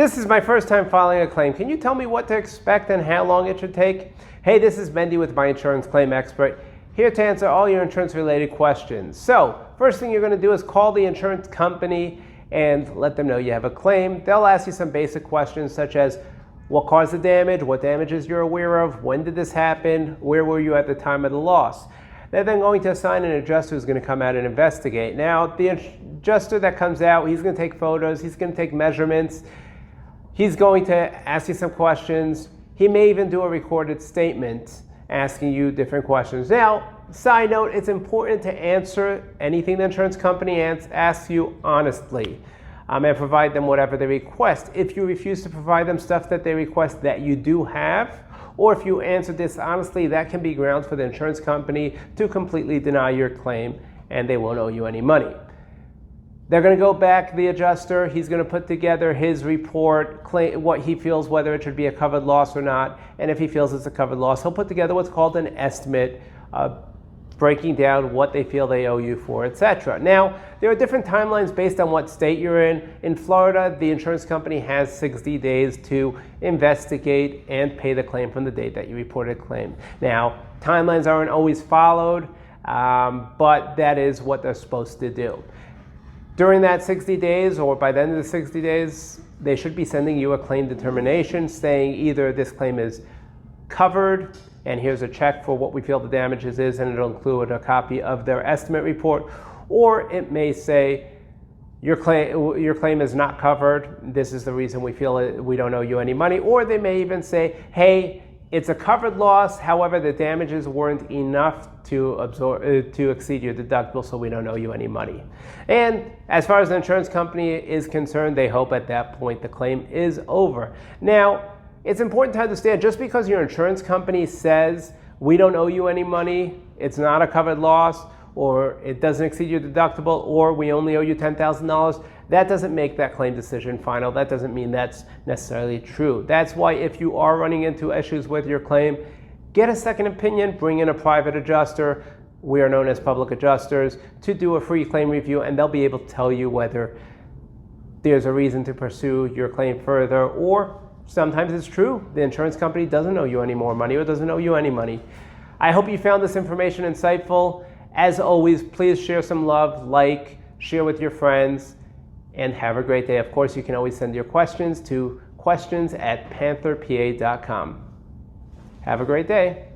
This is my first time filing a claim. Can you tell me what to expect and how long it should take? Hey, this is Mendy with My Insurance Claim Expert, here to answer all your insurance-related questions. So, first thing you're going to do is call the insurance company and let them know you have a claim. They'll ask you some basic questions such as what caused the damage, what damages you're aware of, when did this happen, where were you at the time of the loss. They're then going to assign an adjuster who's going to come out and investigate. Now, the adjuster that comes out, he's going to take photos, he's going to take measurements, he's going to ask you some questions. He may even do a recorded statement asking you different questions. Now, side note, it's important to answer anything the insurance company asks you honestly and provide them whatever they request. If you refuse to provide them stuff that they request that you do have, or if you answer dishonestly, that can be grounds for the insurance company to completely deny your claim and they won't owe you any money. They're going to go back, the adjuster, he's going to put together his report, what he feels, whether it should be a covered loss or not, and if he feels it's a covered loss, he'll put together what's called an estimate, breaking down what they feel they owe you for, etc. Now, there are different timelines based on what state you're in. In Florida, the insurance company has 60 days to investigate and pay the claim from the date that you reported a claim. Now, timelines aren't always followed, but that is what they're supposed to do. During that 60 days, or by the end of the 60 days, they should be sending you a claim determination saying either this claim is covered, and here's a check for what we feel the damages is, and it'll include a copy of their estimate report, or it may say your claim is not covered, this is the reason we feel we don't owe you any money, or they may even say, hey, it's a covered loss, however, the damages weren't enough to exceed your deductible, so we don't owe you any money. And as far as the insurance company is concerned, they hope at that point the claim is over. Now, it's important to understand, just because your insurance company says we don't owe you any money, it's not a covered loss, or it doesn't exceed your deductible, or we only owe you $10,000, that doesn't make that claim decision final. That doesn't mean that's necessarily true. That's why if you are running into issues with your claim, get a second opinion, bring in a private adjuster, we are known as public adjusters, to do a free claim review, and they'll be able to tell you whether there's a reason to pursue your claim further, or sometimes it's true, the insurance company doesn't owe you any more money or doesn't owe you any money. I hope you found this information insightful. As always, please share some love, share with your friends, and have a great day. Of course, you can always send your questions to questions@pantherpa.com. Have a great day.